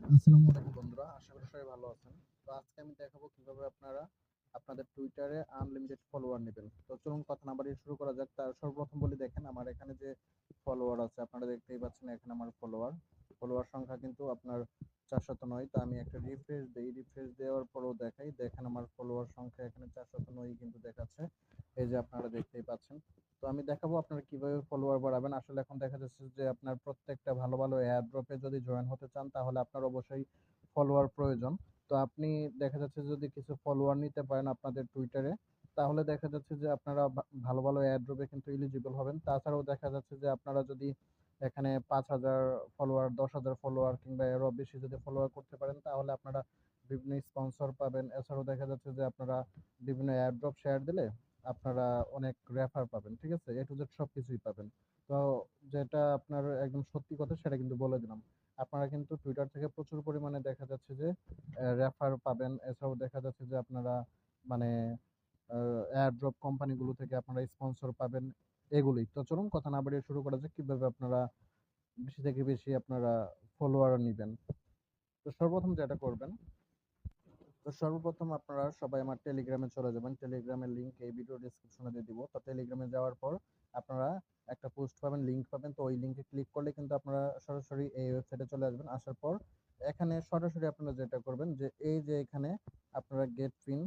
আসসালামু আলাইকুম বন্ধুরা, আশা করি সবাই ভালো আছেন। তো আজকে আমি দেখাবো কিভাবে আপনারা আপনাদের টুইটারে আনলিমিটেড ফলোয়ার নেবেন। তো চলুন কথা না বাড়িয়ে শুরু করা যাক। তার সর্বপ্রথম বলি, দেখেন আমার এখানে যে ফলোয়ার আছে আপনারা দেখতেই পাচ্ছেন। এখানে আমার ফলোয়ার সংখ্যা কিন্তু আপনার 409। তো আমি একটা রিফ্রেশ দেই, রিফ্রেশ দেওয়ার পরেও দেখাই, দেখেন আমার ফলোয়ার সংখ্যা এখানে 409 কিন্তু দেখাচ্ছে। এই যে আপনারা দেখতেই পাচ্ছেন। তো আমি দেখাবো আপনারা কিভাবে ফলোয়ার বাড়াবেন। আসলে এখন দেখা যাচ্ছে যে আপনার প্রত্যেকটা ভালো ভালো এয়ারড্রপে যদি জয়েন হতে চান তাহলে আপনার অবশ্যই ফলোয়ার প্রয়োজন। তো আপনি দেখা যাচ্ছে যদি কিছু ফলোয়ার নিতে পারেন আপনাদের টুইটারে, তাহলে দেখা যাচ্ছে যে আপনারা ভালো ভালো এয়ারড্রপে কিন্তু এলিজিবল হবেন। তাছাড়াও দেখা যাচ্ছে যে আপনারা যদি এখানে 5,000 ফলোয়ার, 10,000 ফলোয়ার কিংবা এরও বেশি যদি ফলোয়ার করতে পারেন তাহলে আপনারা বিভিন্ন স্পন্সর পাবেন। এছাড়াও দেখা যাচ্ছে যে আপনারা বিভিন্ন এয়ারড্রপ শেয়ার দিলে আপনারা অনেক রেফার পাবেন। ঠিক আছে? এ টু জেড সবকিছুই পাবেন। তো যেটা আপনার একদম সত্যি কথা সেটা কিন্তু বলে দিলাম। আপনারা কিন্তু টুইটার থেকে প্রচুর পরিমাণে দেখা যাচ্ছে যে রেফার পাবেন। এছাড়াও দেখা যাচ্ছে যে আপনারা মানে এয়ারড্রপ কোম্পানিগুলো থেকে আপনারা স্পন্সর পাবেন, এগুলোই। তো চলুন কথা না বাড়িয়ে শুরু করা যাক কিভাবে আপনারা বেশি থেকে বেশি আপনারা ফলোয়ার নিবেন। তো সর্বপ্রথম যেটা করবেন, তো সর্বপ্রথম আপনারা সবাই আমার টেলিগ্রামে চলে যাবেন। টেলিগ্রামের লিংক এই ভিডিও ডেসক্রিপশনে দিয়ে দিব। তো টেলিগ্রামে যাওয়ার পর আপনারা একটা পোস্ট পাবেন, লিংক পাবেন। তো ওই লিংকে ক্লিক করলে কিন্তু আপনারা সরাসরি এই ওয়েবসাইটে চলে আসবেন। আসার পর এখানে সরাসরি আপনারা যেটা করবেন যে এই যে এখানে আপনারা get pin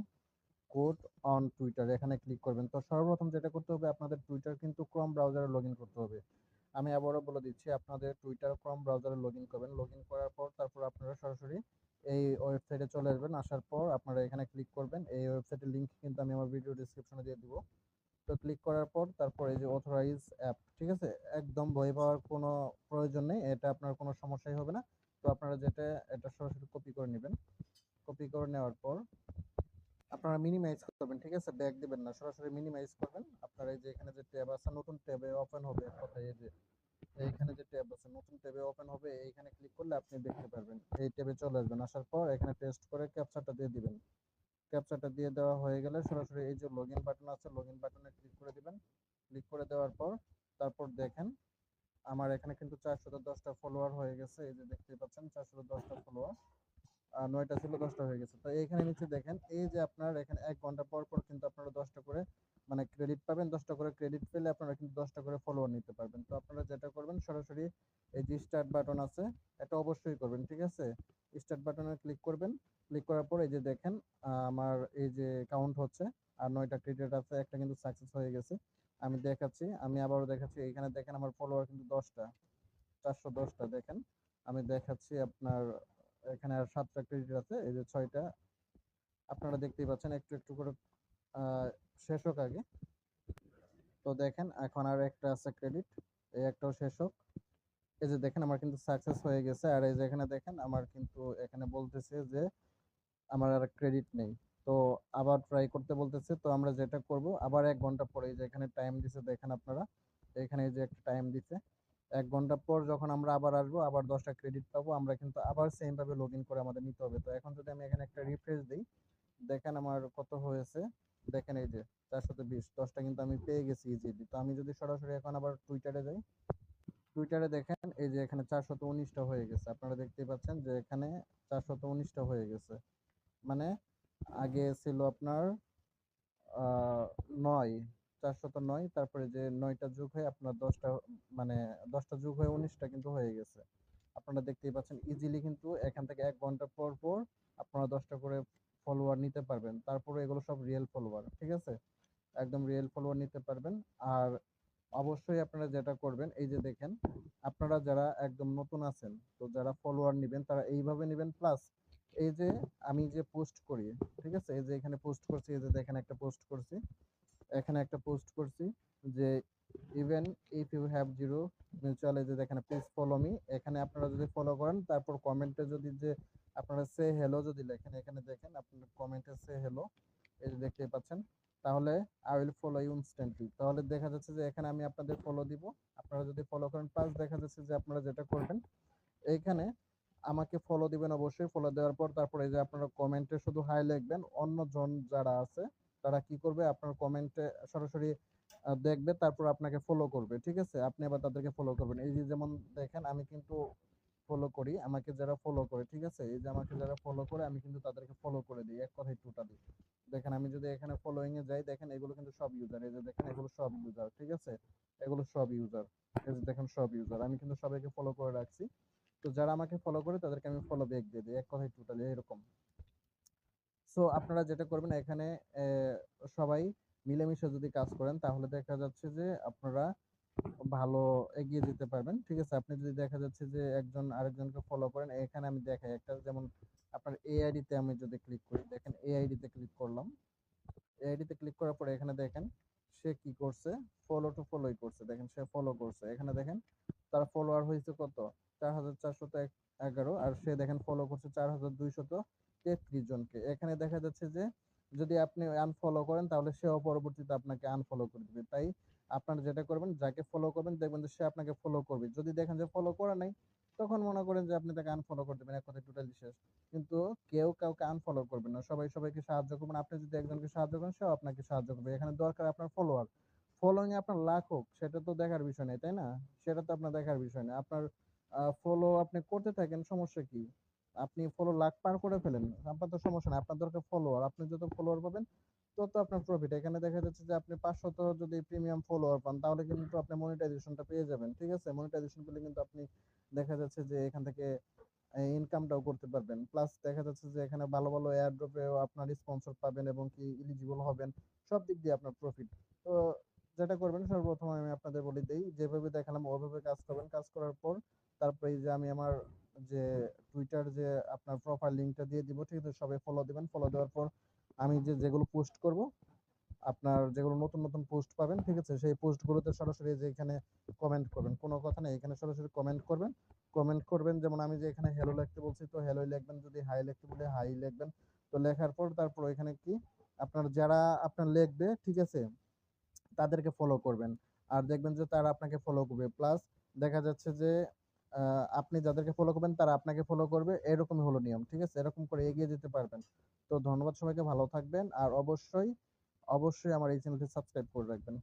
code on Twitter এখানে ক্লিক করবেন। তো সর্বপ্রথম যেটা করতে হবে, আপনাদের টুইটার কিন্তু ক্রোম ব্রাউজারে লগইন করতে হবে। আমি আবারও বলে দিচ্ছি, আপনাদের টুইটার ক্রোম ব্রাউজারে লগইন করবেন। লগইন করার পর তারপর আপনারা সরাসরি এই ওয়েবসাইটে চলে আসবেন। আসার পর আপনারা এখানে ক্লিক করবেন। এই ওয়েবসাইটের লিংক কিন্তু আমি আমার ভিডিও ডেসক্রিপশনে দিয়ে দিব। তো ক্লিক করার পর তারপর এই যে অথরাইজ অ্যাপ, ঠিক আছে? একদম ভয় পাওয়ার কোনো প্রয়োজন নেই, এটা আপনার কোনো সমস্যাই হবে না। তো আপনারা যেটা এটা সরাসরি কপি করে নেবেন। কপি করে নেওয়ার পর আপনারা মিনিমাইজ করবেন, ঠিক আছে? ব্যাক দিবেন না, সরাসরি মিনিমাইজ করবেন। আপনারা এই যে এখানে যে ট্যাব আছে, নতুন ট্যাবে ওপেন হবে এক কথায়। এই যে এইখানে যে ট্যাব আছে, নতুন ট্যাবে ওপেন হবে, এইখানে ক্লিক করলে আপনি দেখতে পারবেন। এই ট্যাবে চলে আসবেন। আসার পর এখানে টেস্ট করে ক্যাপচাটা দিয়ে দিবেন। ক্যাপচাটা দিয়ে দেওয়া হয়ে গেলে সরাসরি এই যে লগইন বাটন আছে, লগইন বাটনে ক্লিক করে দিবেন। ক্লিক করে দেওয়ার পর তারপর দেখেন আমার এখানে কিন্তু 410টা ফলোয়ার হয়ে গেছে। এই যে দেখতে পাচ্ছেন 410টা ফলোয়ার। ৯টা ছিল, 10টা হয়ে গেছে। তো এইখানে নিচে দেখেন এই যে আপনার এখানে ১ ঘন্টা পর পর কিন্তু আপনারা 10টা করে মানে ক্রেডিট পাবেন। 10টা করে ক্রেডিট পেলে আপনারা কিন্তু 10টা করে ফলোয়ার নিতে পারবেন। তো আপনারা যেটা করবেন সরাসরি এই যে স্টার্ট বাটন আছে, এটা অবশ্যই করবেন, ঠিক আছে? স্টার্ট বাটনে ক্লিক করবেন। ক্লিক করার পর এই যে দেখেন আমার এই যে কাউন্ট হচ্ছে, আর ৯টা ক্রেডিট আছে, একটা কিন্তু সাকসেস হয়ে গেছে। আমি দেখাচ্ছি, আমি আবারও দেখাচ্ছি। এখানে দেখেন আমার ফলোয়ার কিন্তু 10টা, 410টা দেখেন। আমি দেখাচ্ছি আপনার এখানে আর 7টা ক্রেডিট আছে, এই যে 6টা আপনারা দেখতেই পাচ্ছেন। একটু একটু করে আহ, শেষ হোক আগে। তো দেখেন এখন আর একটা আছে ক্রেডিট, এই একটাও শেষ হোক। এই যে দেখেন আমার কিন্তু সাকসেস হয়ে গেছে। আর এই যে এখানে দেখেন আমার কিন্তু এখানে বলতেছে যে আমার আর ক্রেডিট নেই। তো আবার ট্রাই করতে বলতেছে। তো আমরা যেটা করব, আবার 1 ঘন্টা পরে এই যে এখানে টাইম দিছে দেখেন আপনারা, এখানে এই যে একটা টাইম দিছে। 1 ঘন্টা পর যখন আমরা আবার আসবো, আবার 10টা ক্রেডিট পাবো। আমরা কিন্তু আবার সেম ভাবে লগ ইন করে আমাদের নিতে হবে। তো এখন যদি আমি এখানে একটা রিফ্রেশ দিই, দেখেন আমার কত হয়েছে। দেখেন এই যে 420, 10টা কিন্তু আমি পেয়ে গেছি ইজিলি। তো আমি যদি সরাসরি এখন আবার টুইটারে যাই, টুইটারে দেখেন এই যে এখানে 419টা হয়ে গেছে। আপনারা দেখতেই পাচ্ছেন যে এখানে 419টা হয়ে গেছে। মানে আগে ছিল আপনার 9, 409, তারপরে যে 9টা যোগ হয়ে আপনার 10টা, মানে 10টা যোগ হয়ে 19টা কিন্তু হয়ে গেছে। আপনারা দেখতেই পাচ্ছেন ইজিলি কিন্তু এখান থেকে 1 ঘন্টা পর পর আপনারা 10টা করে ফলোয়ার নিতে পারবেন। তারপরে এগুলো সব রিয়েল ফলোয়ার, ঠিক আছে? একদম রিয়েল ফলোয়ার নিতে পারবেন। আর অবশ্যই আপনারা যেটা করবেন, এই যে দেখেন আপনারা যারা একদম নতুন আছেন, তো যারা ফলোয়ার নেবেন তারা এইভাবে নেবেন। প্লাস এই যে আমি যে পোস্ট করি, ঠিক আছে? এই যে এখানে পোস্ট করছি, এই যে দেখেন একটা পোস্ট করছি, এখানে একটা পোস্ট করছি যে even if you have zero mutual, এই যে দেখেন প্লিজ ফলো মি। এখানে আপনারা যদি ফলো করেন তারপর কমেন্টে যদি যে আপনারা সে হেলো যদি লেখেন, এখানে দেখেন আপনার কমেন্টে সে হেলো, এই যে দেখতে পাচ্ছেন, তাহলে I will follow you instantly. তাহলে দেখা যাচ্ছে যে এখানে আমি আপনাদের ফলো দিব। আপনারা যদি ফলো করেন, প্লাস দেখা যাচ্ছে যে আপনারা যেটা করবেন এইখানে আমাকে ফলো দিবেন। অবশ্যই ফলো দেওয়ার পর তারপরে এই যে আপনারা কমেন্টে শুধু হাই লিখবেন। অন্যজন যারা আছে তারা কি করবে, আপনার কমেন্টে সরাসরি দেখবে, তারপর আপনাকে ফলো করবে, ঠিক আছে? আপনি আবার তাদেরকে ফলো করবেন। এই যে যেমন দেখেন আমি কিন্তু ফলো করি, আমাকে যারা ফলো করে, ঠিক আছে, এই যে আমাকে যারা ফলো করে আমি কিন্তু তাদেরকে ফলো করে দিই এক কথায় টোটালি। দেখেন আমি যদি এখানে ফলোইং এ যাই, দেখেন এগুলো কিন্তু সব ইউজার, এই যে দেখেন এগুলো সব ইউজার, ঠিক আছে, এগুলো সব ইউজার, এই যে দেখেন সব ইউজার, আমি কিন্তু সবাইকে ফলো করে রাখছি। তো যারা আমাকে ফলো করে তাদেরকে আমি ফলো ব্যাক দিয়ে দিই এক কথায় টোটালি এরকম। সো আপনারা যেটা করবেন এখানে সবাই মিলেমিশে যদি কাজ করেন তাহলে দেখা যাচ্ছে যে আপনারা ভালো এগিয়ে যেতে পারবেন, ঠিক আছে। আপনি যদি দেখা যাচ্ছে যে একজন আরেকজনকে ফলো করেন, এখানে আমি দেখাই একটা, যেমন আপনার এআইডি তে আমি যদি ক্লিক করি, দেখেন এআইডি তে ক্লিক করলাম, এআইডি তে ক্লিক করার পরে এখানে দেখেন সে কি করছে, ফলো টু ফলোই করছে, দেখেন সে ফলো করছে, এখানে দেখেন তার ফলোয়ার হয়েছে কত, 4411, আর সে দেখেন ফলো করছে 4233 জনকে। এখানে দেখা যাচ্ছে যে যদি আপনি আনফলো করেন তাহলে সেও পরবর্তীতে আপনাকে আনফলো করে দিবে। তাই আপনারা যেটা করবেন, যাকে ফলো করবেন দেখবেন যে সে আপনাকে ফলো করবে, যদি দেখেন যে ফলো করে নাই তখন মনে করেন যে আপনি তাকে আনফলো করে দেবেন, এক কথায় টোটালি শেষ। কিন্তু কেউ কাউকে আনফলো করবেন না, সবাই সবাইকে সাহায্য করবেন। আপনি যদি একজনকে সাহায্য করেন সেও আপনাকে সাহায্য করবে। এখানে দরকার আপনার ফলোয়ার, ফলোইং এ আপনার লাখ হোক সেটা তো দেখার বিষয় নেই, তাই না? সেটা তো আপনার দেখার বিষয় না, আপনার ফলো আপনি করতে থাকেন, সমস্যা কি? আপনি ফলো লাখ পার করে ফেলেন, আপনার তো সমস্যা নাই, আপনার দরকার ফলোয়ার, আপনি যত ফলোয়ার পাবেন তত আপনার প্রফিট। এখানে দেখা যাচ্ছে যে আপনি 500 যদি প্রিমিয়াম ফলোয়ার পান তাহলে কিন্তু আপনি মনিটাইজেশনটা পেয়ে যাবেন, ঠিক আছে। মনিটাইজেশন পেলে কিন্তু আপনি দেখা যাচ্ছে যে এখান থেকে ইনকামটাও করতে পারবেন। প্লাস দেখা যাচ্ছে যে এখানে ভালো ভালো এয়ারড্রপেও আপনার স্পন্সর পাবেন এবং কি এলিজিবল হবেন, সব দিক দিয়ে আপনার প্রফিট। তো যেটা করবেন সর্বপ্রথম আমি আপনাদের বলে দেই, যেভাবে দেখালাম ওইভাবে কাজ করবেন, কাজ করার পর তারপরে এই যে আমি আমার যে টুইটার যে আপনার প্রোফাইল লিংকটা দিয়ে দিব, ঠিক আছে, সবাই ফলো দিবেন। ফলো দেওয়ার পর আমি যেগুলো পোস্ট করব, আপনার যেগুলো নতুন নতুন পোস্ট পাবেন, ঠিক আছে, সেই পোস্টগুলোতে সরাসরি যে এখানে কমেন্ট করবেন, কোনো কথা নেই, এখানে সরাসরি কমেন্ট করবেন। কমেন্ট করবেন, যেমন আমি যে এখানে হ্যালো লিখতে বলছি তো হ্যালোই লিখবেন, যদি হাই লিখতে বলে হাই লিখবেন। তো লেখার পর তারপর এখানে কি আপনার যারা আপনার লিখবে, ঠিক আছে, তাদেরকে ফলো করবেন। আর দেখবেন যে তারা আপনাকে ফলো করবে। প্লাস দেখা যাচ্ছে যে আপনি যাদেরকে ফলো করবেন তারা আপনাকে ফলো করবে। এরকমই হলো নিয়ম। ঠিক আছে? এরকম করে এগিয়ে যেতে পারবেন। তো ধন্যবাদ সবাইকে, ভালো থাকবেন। আর অবশ্যই, অবশ্যই আমার এই চ্যানেলটি সাবস্ক্রাইব করে রাখবেন।